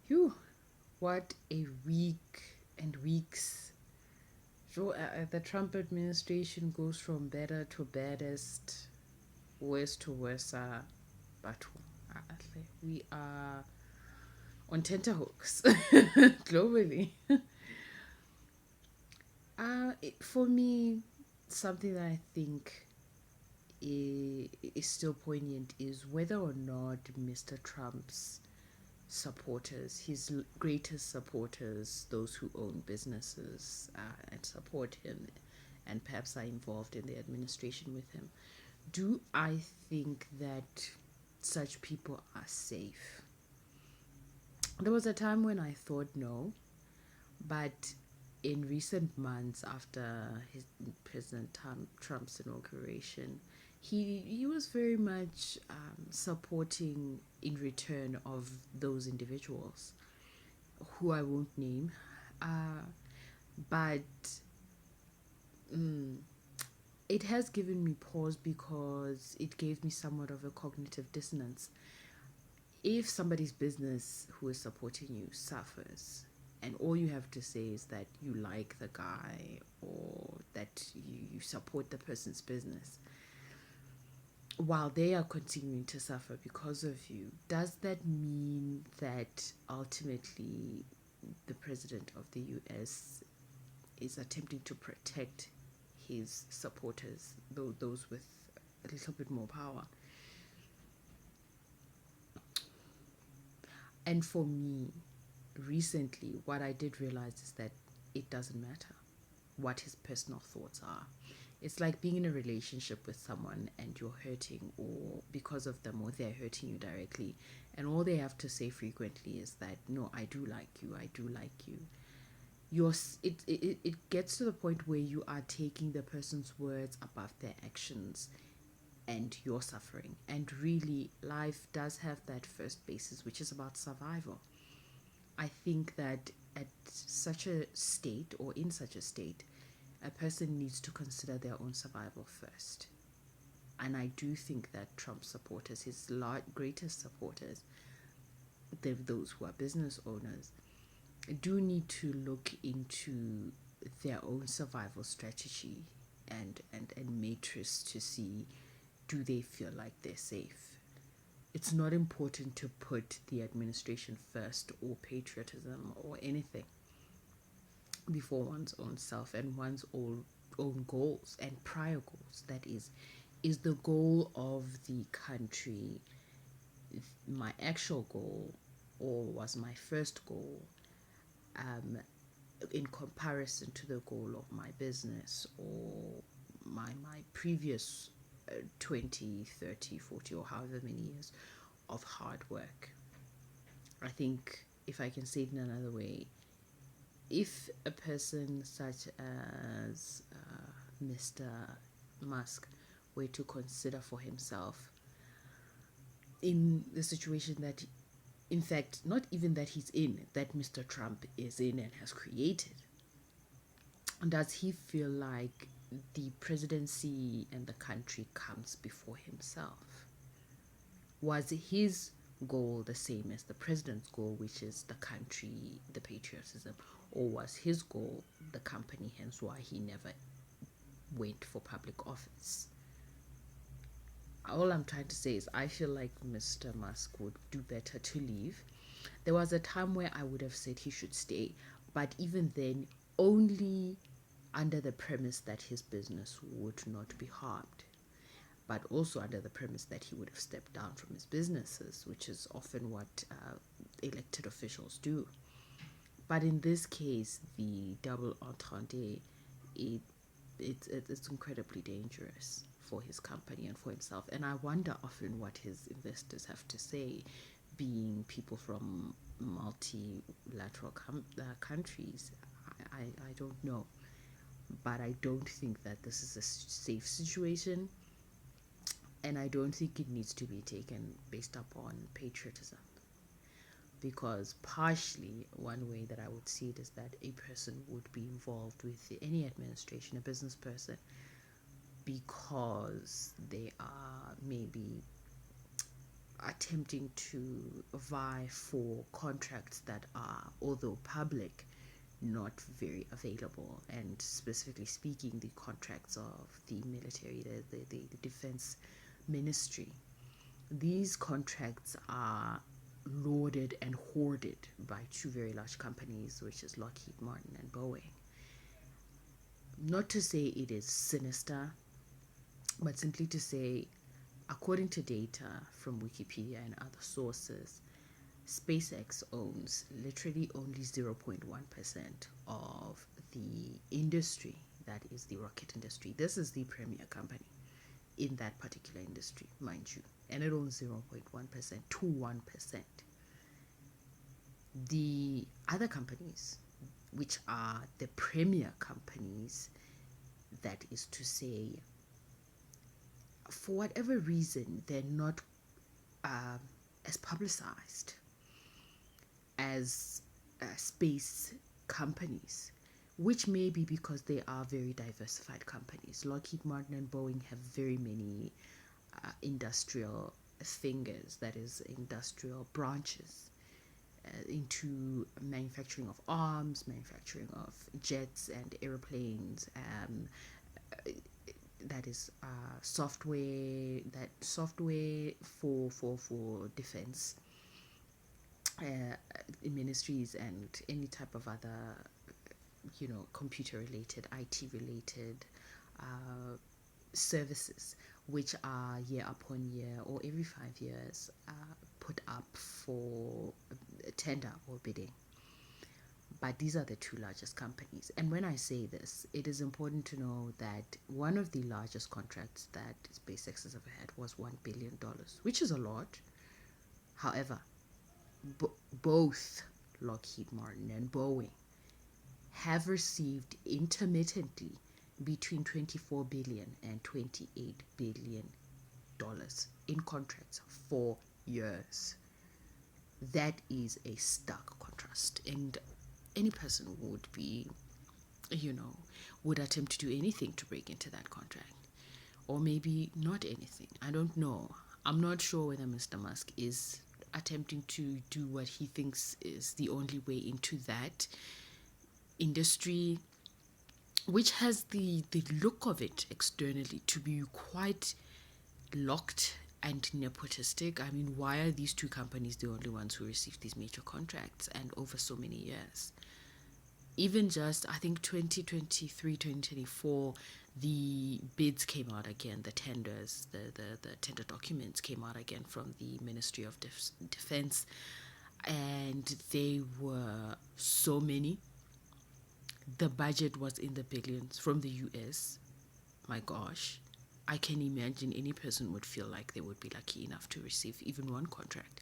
Phew, what a week and weeks. So, the Trump administration goes from better to baddest, worst to worse. But we are on tenterhooks globally. For me, something that I think is still poignant is whether or not Mr. Trump's supporters, his greatest supporters, those who own businesses and support him and perhaps are involved in the administration with him, do I think that such people are safe? There was a time when I thought no, but in recent months after President Trump's inauguration, he was very much supporting in return of those individuals who I won't name, uh, but mm, it has given me pause because it gave me somewhat of a cognitive dissonance. If somebody's business who is supporting you suffers, and all you have to say is that you like the guy or that you support the person's business, while they are continuing to suffer because of you, does that mean that ultimately the president of the US is attempting to protect his supporters, those with a little bit more power? And for me, recently, what I did realize is that it doesn't matter what his personal thoughts are. It's like being in a relationship with someone and you're hurting, or because of them, or they're hurting you directly, and all they have to say frequently is that, no, I do like you, I do like you. It gets to the point where you are taking the person's words above their actions and you're suffering. And really, life does have that first basis, which is about survival. I think that at such a state, or in such a state, a person needs to consider their own survival first. And I do think that Trump supporters, his greatest supporters, those who are business owners, do need to look into their own survival strategy and matrix to see, do they feel like they're safe. It's not important to put the administration first, or patriotism, or anything before one's own self and one's own goals and prior goals. That is the goal of the country my actual goal, or was my first goal, um, in comparison to the goal of my business or my previous 20, 30, 40, or however many years of hard work? I think, if I can say it in another way, if a person such as Mr. Musk were to consider for himself, in the situation that, in fact, not even that he's in, that Mr. Trump is in and has created, does he feel like the presidency and the country comes before himself? Was his goal the same as the president's goal, which is the country, the patriotism, or was his goal the company, hence why he never went for public office? All I'm trying to say is I feel like Mr. Musk would do better to leave. There was a time where I would have said he should stay, but even then, only under the premise that his business would not be harmed, but also under the premise that he would have stepped down from his businesses, which is often what elected officials do. But in this case, the double entente, it, it's incredibly dangerous for his company and for himself. And I wonder often what his investors have to say, being people from multilateral countries. I don't know. But I don't think that this is a safe situation. And I don't think it needs to be taken based upon patriotism. Because partially, one way that I would see it is that a person would be involved with any administration, a business person, because they are maybe attempting to vie for contracts that are, although public, not very available. And specifically speaking, the contracts of the military, the defense ministry, these contracts are lauded and hoarded by two very large companies, which is Lockheed Martin and Boeing. Not to say it is sinister, but simply to say, according to data from Wikipedia and other sources, SpaceX owns literally only 0.1% of the industry, that is the rocket industry. This is the premier company in that particular industry, mind you, and it owns 0.1% to 1%. The other companies, which are the premier companies, that is to say, for whatever reason, they're not as publicized as space companies, which may be because they are very diversified companies. Lockheed Martin and Boeing have very many industrial fingers, that is, industrial branches into manufacturing of arms, manufacturing of jets and airplanes, that is software for defense ministries and any type of other computer related, IT related services, which are year upon year or every 5 years put up for tender or bidding. But these are the two largest companies. And when I say this, it is important to know that one of the largest contracts that SpaceX has ever had was $1 billion, which is a lot. However, both Lockheed Martin and Boeing have received intermittently between $24 billion and $28 billion in contracts for years. That is a stark contrast, and any person would be, would attempt to do anything to break into that contract, or maybe not anything. I don't know. I'm not sure whether Mr. Musk is attempting to do what he thinks is the only way into that industry, which has the look of it externally to be quite locked and nepotistic. I mean, why are these two companies the only ones who received these major contracts and over so many years? Even just, I think 2023, 2024, the bids came out again, the tenders, the tender documents came out again from the Ministry of Defense, and they were so many. The budget was in the billions from the US. My gosh, I can imagine any person would feel like they would be lucky enough to receive even one contract.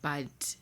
But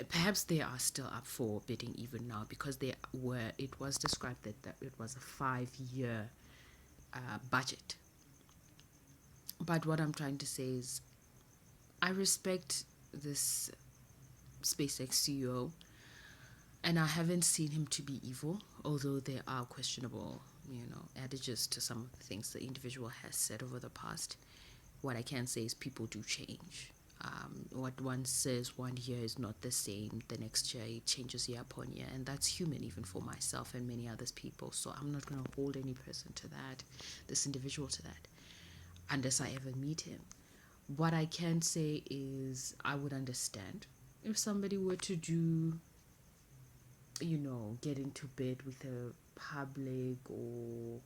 perhaps they are still up for bidding even now, because it was described that it was a 5-year budget. But what I'm trying to say is, I respect this SpaceX CEO, and I haven't seen him to be evil, although there are questionable, adages to some of the things the individual has said over the past. What I can say is people do change. What one says one year is not the same the next year. It changes year upon year, and that's human even for myself and many others people. So I'm not going to hold any person to that, this individual to that, unless I ever meet him. What I can say is I would understand if somebody were to do, get into bed with a public or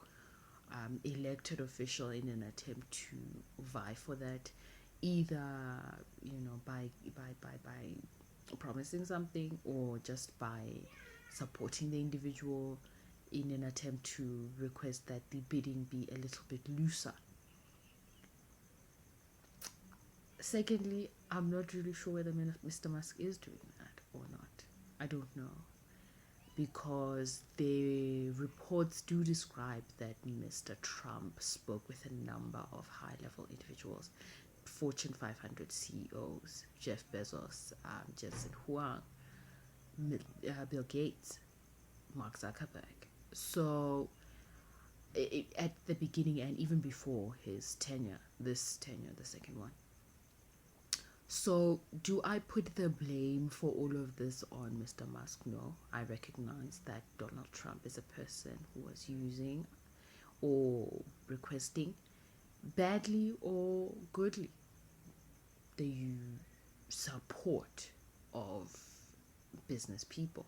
elected official in an attempt to vie for that, either by promising something or just by supporting the individual in an attempt to request that the bidding be a little bit looser. Secondly, I'm not really sure whether Mr. Musk is doing that or not. I don't know, because the reports do describe that Mr. Trump spoke with a number of high-level individuals, Fortune 500 CEOs, Jeff Bezos, Jensen Huang, Bill Gates, Mark Zuckerberg. So at the beginning and even before his tenure, the second one, So, do I put the blame for all of this on Mr. Musk? No. I recognize that Donald Trump is a person who was using or requesting badly or goodly the support of business people.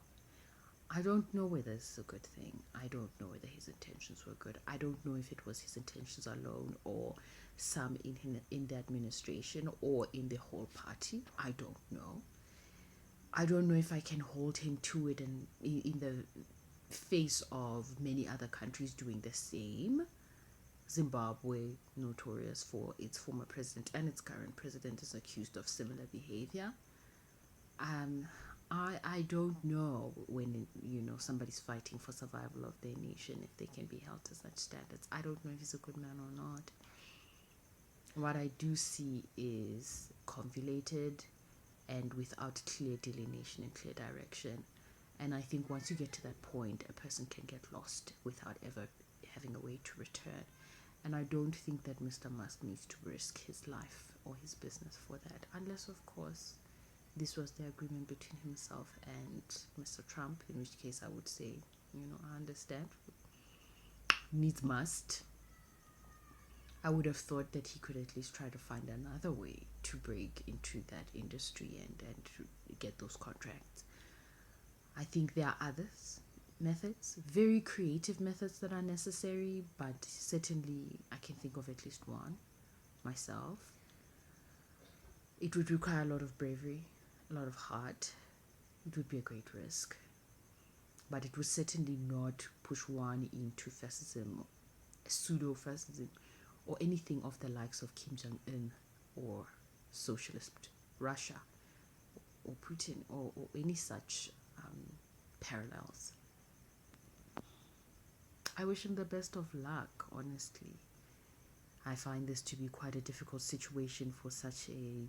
I don't know whether this is a good thing. I don't know whether his intentions were good. I don't know if it was his intentions alone or some in the administration or in the whole party. I don't know. I don't know if I can hold him to it in the face of many other countries doing the same. Zimbabwe, notorious for its former president and its current president, is accused of similar behavior. Um, I don't know when somebody's fighting for survival of their nation if they can be held to such standards. I don't know if he's a good man or not. What I do see is convoluted and without clear delineation and clear direction. And I think once you get to that point, a person can get lost without ever having a way to return. And I don't think that Mr. Musk needs to risk his life or his business for that, unless, of course, this was the agreement between himself and Mr. Trump, in which case I would say, I understand. Needs must. I would have thought that he could at least try to find another way to break into that industry and to get those contracts. I think there are others methods, very creative methods that are necessary, but certainly I can think of at least one myself. It would require a lot of bravery, a lot of heart. It would be a great risk, but it would certainly not push one into fascism, pseudo-fascism, or anything of the likes of Kim Jong-un or socialist Russia or Putin or any such parallels. I wish him the best of luck, honestly. I find this to be quite a difficult situation for such a,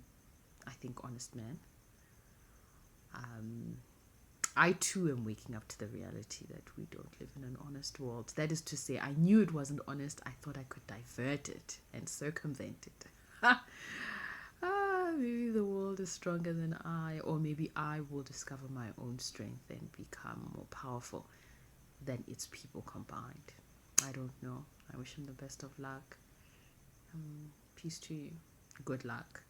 I think, honest man. I too am waking up to the reality that we don't live in an honest world. That is to say, I knew it wasn't honest. I thought I could divert it and circumvent it. Maybe the world is stronger than I, or maybe I will discover my own strength and become more powerful than its people combined. I don't know. I wish him the best of luck. Peace to you. Good luck.